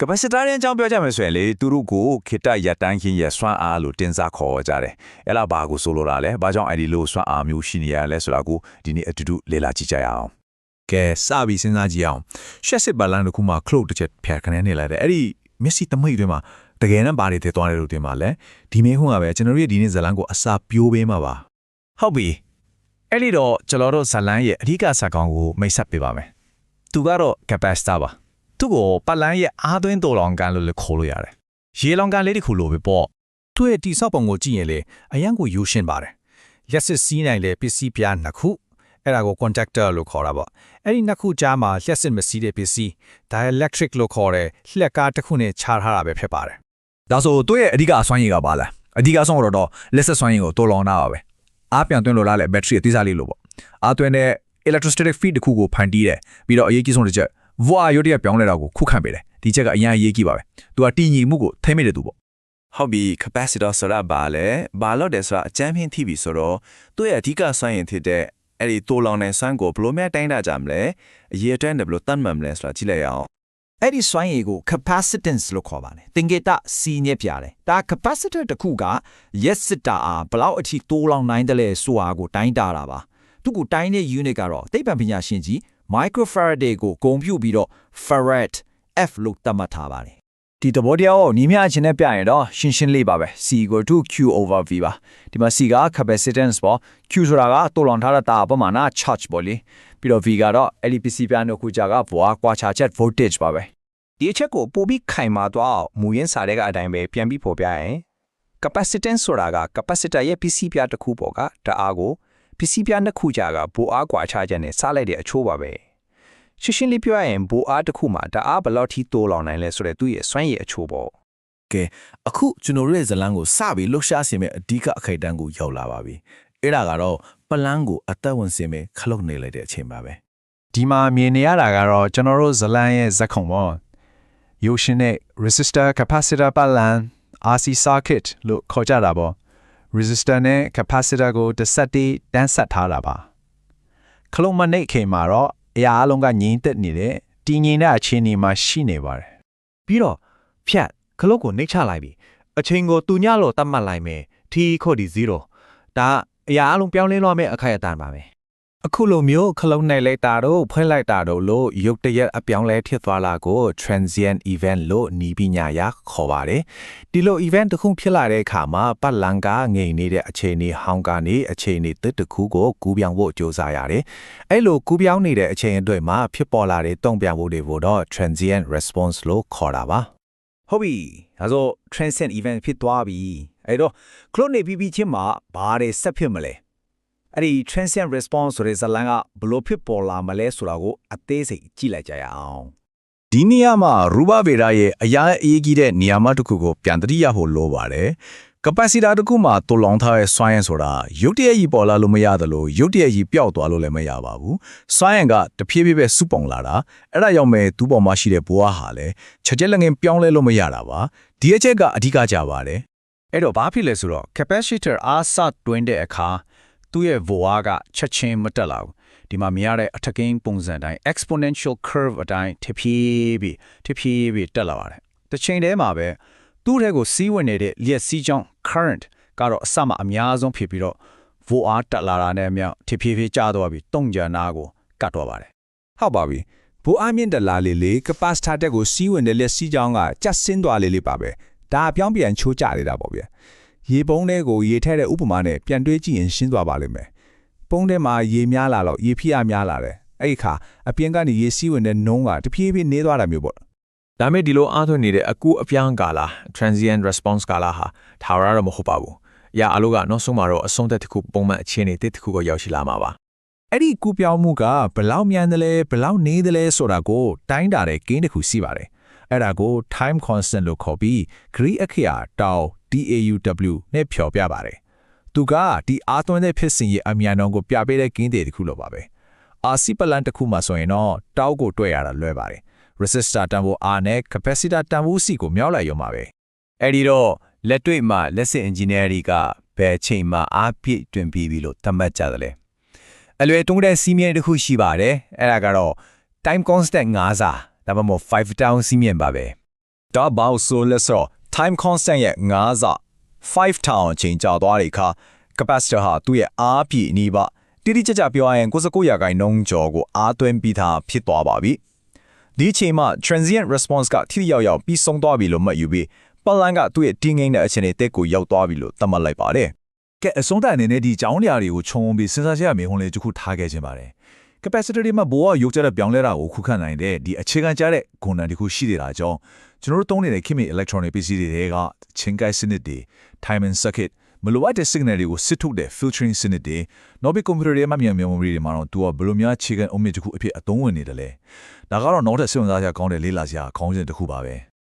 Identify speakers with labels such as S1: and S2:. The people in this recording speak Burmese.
S1: capacitor အကြောင်းပြောကြမယ်ဆိုရင်လေသူတို့ကိုခေတ္တရတန်းခင်းရဆွမ်းအားလို့တင်စားခေါ်ကြတယ်အဲ့လားဘာကိုဆိုလိုတာလဲဘာကြောင့်အဲ့ဒီလိုဆွမ်းအားမျိုးရှိနေရလဲဆိုတာကိုဒီနေ့အတူတူလေ့လာကြည့်ကြရအောင်ကဲစပြီးစဉ်းစားကြည့်အောင်ရှက်စစ်ဘလန်တစ်ခုမှာ cloud တစ်ချက်ဖြတ်ခနဲနေလိုက်တယ်အဲ့ဒီမျက်စိတမိတ်တွေမှာတကယ်နဲ့ဘာတွေတည်သွားတယ်လို့တင်ပါလဲဒီမင်းဟွန်းကပဲကျွန်တော်တို့ရဲ့ဒီနေ့ဇလန်ကိုအစာပြိုးပေးမှာပါဟုတ်ပြီအဲ့ဒီတော့ကျွန်တော်တို့ဇလန်ရဲ့အဓိကစာကောင်ကိုမိတ်ဆက်ပေးပါမယ်သူကတော့ capacitor ပါသူ့ကိုပတ်လန်းရဲ့အားသွင်းတော်လောင်ကန်လို့လည်းခေါ်လို့ရတယ်ရေလောင်ကန်လေးတစ်ခုလိုပဲပေါ့သူ့ရဲ့တိဆောက်ပုံကိုကြည့်ရင်လေအရန်ကိုယူရှင်းပါတယ်ရက်စစ်စီးနိုင်လေပစ္စည်းပြားနှစ်ခုအဲ့ဒါကို conductor လို့ခေါ်တာပေါ့အဲ့ဒီနှစ်ခုကြားမှာလျှက်စစ်မစီးတဲ့ပစ္စည်း dielectric လို့ခေါ်တဲ့လျှက်ကားတစ်ခုနဲ့ခြားထားတာပဲဖြစ်ပါတယ်ဒါဆိုသူ့ရဲ့အဓိကအစွမ်းရည်ကပါလားအဓိကဆုံးတော့လက်ဆက်စွမ်းရည်ကိုတော်လောင်တာပါပဲအားပြန်သွင်းလို့လားလေ battery အသေးစားလေးလို့ပေါ့အားသွင်းတဲ့ electrostatic field တစ်ခုကိုဖန်တီးတယ်ပြီးတော့အရေးကြီးဆုံးတစ်ချက် voa ရုပ်တရက်ပြောင်းလဲတာကိုခုခံပေးတယ်ဒီချက်ကအရင်အရေးကြီးပါပဲသူကတည်ငြိမ်မှုကိုထိမ့်မိတယ်သူပေါ့ဟုတ်ပြီ capacitor ဆိုတာဘာလဲဘာလို့လဲဆိုတာအကျမ်းဖင်းထိပြီဆိုတော့သူ့ရဲ့အဓိကစွမ်းရည်ဖြစ်တဲ့အဲ့ဒီတိုးလောင်တဲ့စွမ်းကိုဘလို့များတိုင်းတာကြမလဲအရေးအတွက်နဲ့ဘလို့တတ်မှတ်မလဲဆိုတာကြည့်လိုက်အောင်အဲ့ဒီစွမ်းရည်ကို capacitance လို့ခေါ်ပါတယ်သင်္ကေတစီညက်ပြတယ်ဒါ capacitor တစ်ခုက yes စစ်တာအားဘလောက်အထိတိုးလောင်နိုင်တယ်လဲဆိုတာကိုတိုင်းတာတာပါသူကတိုင်းတဲ့ unit ကတော့သိပ္ပံပညာရှင်ကြီး microfarad ကိုဂုဏ်ပြုပြီးတော့ farad f လို့သတ်မှတ်ထားပါတယ်ဒီသဘောတရားကိုညီမျှချင်းနဲ့ပြရင်တော့ရှင်းရှင်းလေးပါပဲ c = q over v ပါဒီမှာ c က capacitance ပေါ့ q ဆိုတာကတိုးလောင်ထားတာပမာဏ charge ပေါ့လေပြီးတော့ v ကတော့ LPC ပြားတို့ခုကြကဘွားကွာခြားချက် voltage ပါပဲဒီအချက်ကိုပို့ပြီးခိုင်မာသွားအောင်မူရင်းစာတဲ့ကအတိုင်းပဲပြန်ပြီးဖော်ပြရင် capacitance ဆိုတာက capacitor ရဲ့ PC ပြားတစ်ခုပေါ်ကတအားကို PC ပြားနှစ်ခုကြကဘိုးအားကွာခြားချက်နဲ့စားလိုက်တဲ့အချိုးပါပဲရှင်းရှင်းလေးပြောရရင်ဘိုးအားတစ်ခုမှာတအားဘယ်လောက်ထိတိုးလောင်နိုင်လဲဆိုတဲ့သူ့ရဲ့စွမ်းရည်အချိုးပေါ့ကဲအခုကျွန်တော်တို့ရဲ့ဇလန်းကိုစပြီးလှုပ်ရှားစေမယ့်အဓိကအခိုက်အတန့်ကိုရောက်လာပါပြီအဲ့ဒါကတော့ပလန်းကိုအသက်ဝင်စေမယ့်ခလုတ်နေလိုက်တဲ့အချိန်ပါပဲဒီမှာမြင်နေရတာကတော့ကျွန်တော်တို့ဇလန်းရဲ့ဇက်ခုံပေါ့ရုပ်ရှင်နဲ့ resistor capacitor ပတ်လန်း RC circuit လို့ခေါ်ကြတာပေါ့ resistor နဲ့ capacitor ကိုတစ်ဆက်တည်းတန်းဆက်ထားတာပါခလုတ်မနိတ်ခင်မှာတော့အရာအလုံးကငြိမ်သက်နေတဲ့တည်ငြိမ်တဲ့အခြေအနေမှာရှိနေပါတယ်ပြီးတော့ဖြတ်ခလုတ်ကိုနှိပ်ချလိုက်ပြီအချိန်ကိုတူညလို့သတ်မှတ်လိုက်မယ် t = 0ဒါအရာအလုံးပြောင်းလဲသွားမယ့်အခိုက်အတန့်ပါပဲအခုလိုမျိုးခလုတ်နှိပ်လိုက်တာတော့ဖွင့်လိုက်တာတော့လို့ရုပ်တရက်အပြောင်းလဲဖြစ်သွားတာကို transient event လို့နီးပညာရခေါ်ပါတယ်ဒီလို event တစ်ခုဖြစ်လာတဲ့အခါမှာပတ်လန်ကငြိမ်နေတဲ့အခြေအနေဟောင်းကနေအခြေအနေတစ်ခုကိုကူးပြောင်းဖို့ကြိုးစားရတယ်အဲ့လိုကူးပြောင်းနေတဲ့အချိန်အတွင်းမှာဖြစ်ပေါ်လာတဲ့တုံ့ပြန်မှုတွေကိုတော့ transient response လို့ခေါ်တာပါဟုတ်ပြီဒါဆို transient event ဖြစ်သွားပြီအဲ့တော့ခလုတ်နေပြီးချင်းမှာဘာတွေဆက်ဖြစ်မလဲအဲ့ဒီ transient response ဆိုတဲ့ဇာတ်လမ်းကဘလို့ဖြစ်ပေါ်လာမလဲဆိုတာကိုအသေးစိတ်ကြည့်လိုက်ကြရအောင်ဒီနေရာမှာရူပဗေဒရဲ့အရာအရေးကြီးတဲ့နေရာမတစ်ခုကိုပြန်သတိရဖို့လိုပါတယ် capacitor တစ်ခုမှာတိုးလောင်ထားတဲ့စွမ်းရည်ဆိုတာရုပ်တရက်ကြီးပေါ်လာလို့မရသလိုရုပ်တရက်ကြီးပျောက်သွားလို့လည်းမရပါဘူးစွမ်းရည်ကတဖြည်းဖြည်းပဲစုပုံလာတာအဲ့ဒါကြောင့်ပဲသူ့ပေါ်မှာရှိတဲ့ဘဝဟာလည်းချက်ချက်လက်ငင်းပြောင်းလဲလို့မရတာပါဒီအချက်ကအဓိကကြပါတယ်အဲ့တော့ဘာဖြစ်လဲဆိုတော့ capacitor အားစတွင်းတဲ့အခါသူ့ရဲ့ voa ကချက်ချင်းမတက်လာဘူးဒီမှာမြင်ရတဲ့အထက်ကင်းပုံစံတိုင်း exponential curve အတိုင်းတဖြည်းဖြည်းတက်လာပါတယ်တစ်ချိန်တည်းမှာပဲသူ့ထဲကိုစီးဝင်နေတဲ့လျက်စီးကြောင်း current ကတော့အစမှအများဆုံးဖြစ်ပြီးတော့ voa တက်လာတာနဲ့အမျှတဖြည်းဖြည်းကျသွားပြီးတုံ့ကြနာကိုကတ်သွားပါတယ်ဟုတ်ပါပြီ voa မြင့်တက်လာလေ capacitor တက်ကိုစီးဝင်တဲ့လျက်စီးကြောင်းကကျဆင်းသွားလေပါပဲဒါအပြောင်းပြန်ချိုးကျနေတာပေါ့ဗျာရေပုံးထဲကိုရေထည့်တဲ့ဥပမာနဲ့ပြန်တွေးကြည့်ရင်ရှင်းသွားပါလိမ့်မယ်။ပုံးထဲမှာရေများလာတော့ရေဖိအားများလာတယ်။အဲ့ဒီခါအပြင်ကနေရေစီးဝင်တဲ့နှုံးကတဖြည်းဖြည်းနှေးသွားတာမျိုးပေါ့။ဒါမဲ့ဒီလိုအားသွင်းနေတဲ့အကူအပြောင်းကာလ transient response ကာလဟာထာဝရတော့မဟုတ်ပါဘူး။အရာအလို့ကနောက်ဆုံးမှာတော့အဆုံးသက်တစ်ခုပုံမှန်အခြေအနေတစ်ခုကိုရောက်ရှိလာမှာပါ။အဲ့ဒီကူပြောင်းမှုကဘယ်လောက်မြန်တယ်လဲဘယ်လောက်နှေးတယ်လဲဆိုတာကိုတိုင်းတာတဲ့ကိန်းတစ်ခုရှိပါတယ်။အဲ့ဒါကို time constant လို့ခေါ်ပြီး Greek အခရာတောင်DAUW နဲ့ဖြော်ပြပါတယ်။သူကဒီအားသွင်းတဲ့ဖြစ်စဉ်ရဲ့အမြန်နှုန်းကိုပြပေးတဲ့ကိန်းတွေတစ်ခုလိုပါပဲ။ RC ပလန်တစ်ခုမှဆိုရင်တော့တောက်ကိုတွေ့ရတာလွဲပါတယ်။ resistor တန်ဖိုး R နဲ့ capacitor တန်ဖိုး C ကိုမြောက်လိုက်ရုံပါပဲ။အဲ့ဒီတော့လက်တွေ့မှာလက်စစ် engineer တွေကဘယ်ချိန်မှာအားပြည့်တွင်ပြီးပြီလို့သတ်မှတ်ကြတယ်လဲ။အလွယ်တုံးတဲ့စီးမြင်တစ်ခုရှိပါတယ်။အဲ့ဒါကတော့ time constant 9 ဆာဒါမှမဟုတ်5 town စီးမြင်ပါပဲ
S2: ဒါဘာလို့ဆိုလဲဆိုတော့ time constant ရဲ့9ဆ5000အချိန်ကြာသွားတဲ့အခါ capacitor ဟာသူ့ရဲ့အားပြည့်နီးပါတိတိကျကျပြောရရင်99%ကျော်ကိုအားသွင်းပြီးသားဖြစ်သွားပါပြီဒီအချိန်မှာ transient response ကထိထိရောက်ရောက်ပြီးဆုံးသွားပြီလို့မှတ်ယူပြီးပတ်လန်းကသူ့ရဲ့တင်းငိမ့်တဲ့အခြေအနေတက်ကိုရောက်သွားပြီလို့သတ်မှတ်လိုက်ပါတယ်
S1: ကဲအဆုံးသတ်အနေနဲ့ဒီကြောင်းလျာတွေကိုခြုံပြီးစဉ်းစားချက်ရမေးခွန်းလေးတစ်ခုထားခဲ့ခြင်းပါတယ် capacitor တွေမှာဘိုးကရုပ်ကြတဲ့ပြောင်းလဲတာကိုခုခံနိုင်တဲ့ဒီအခြေခံကြတဲ့ဂုဏ်တစ်ခုရှိနေတာကြောင့်ကျွန်တော်တို့သုံးနေတဲ့ chemical electronic ပစ္စည်းတွေကချင်းကိုက်စနစ်တွေ timing circuit မလိုအပ်တဲ့ signal တွေကိုစစ်ထုတ်တဲ့ filtering စနစ်တွေနောက်ပြီး computer တွေမှာမြန် memory တွေမှာတော့သူကဘယ်လိုများအခြေခံအုံမြစ်တစ်ခုအဖြစ်အသုံးဝင်နေတယ်လဲဒါကတော့နောက်ထပ်စဉ်းစားကြကောင်းတဲ့လေးလာစရာခေါင်းစဉ်တစ်ခုပါပဲ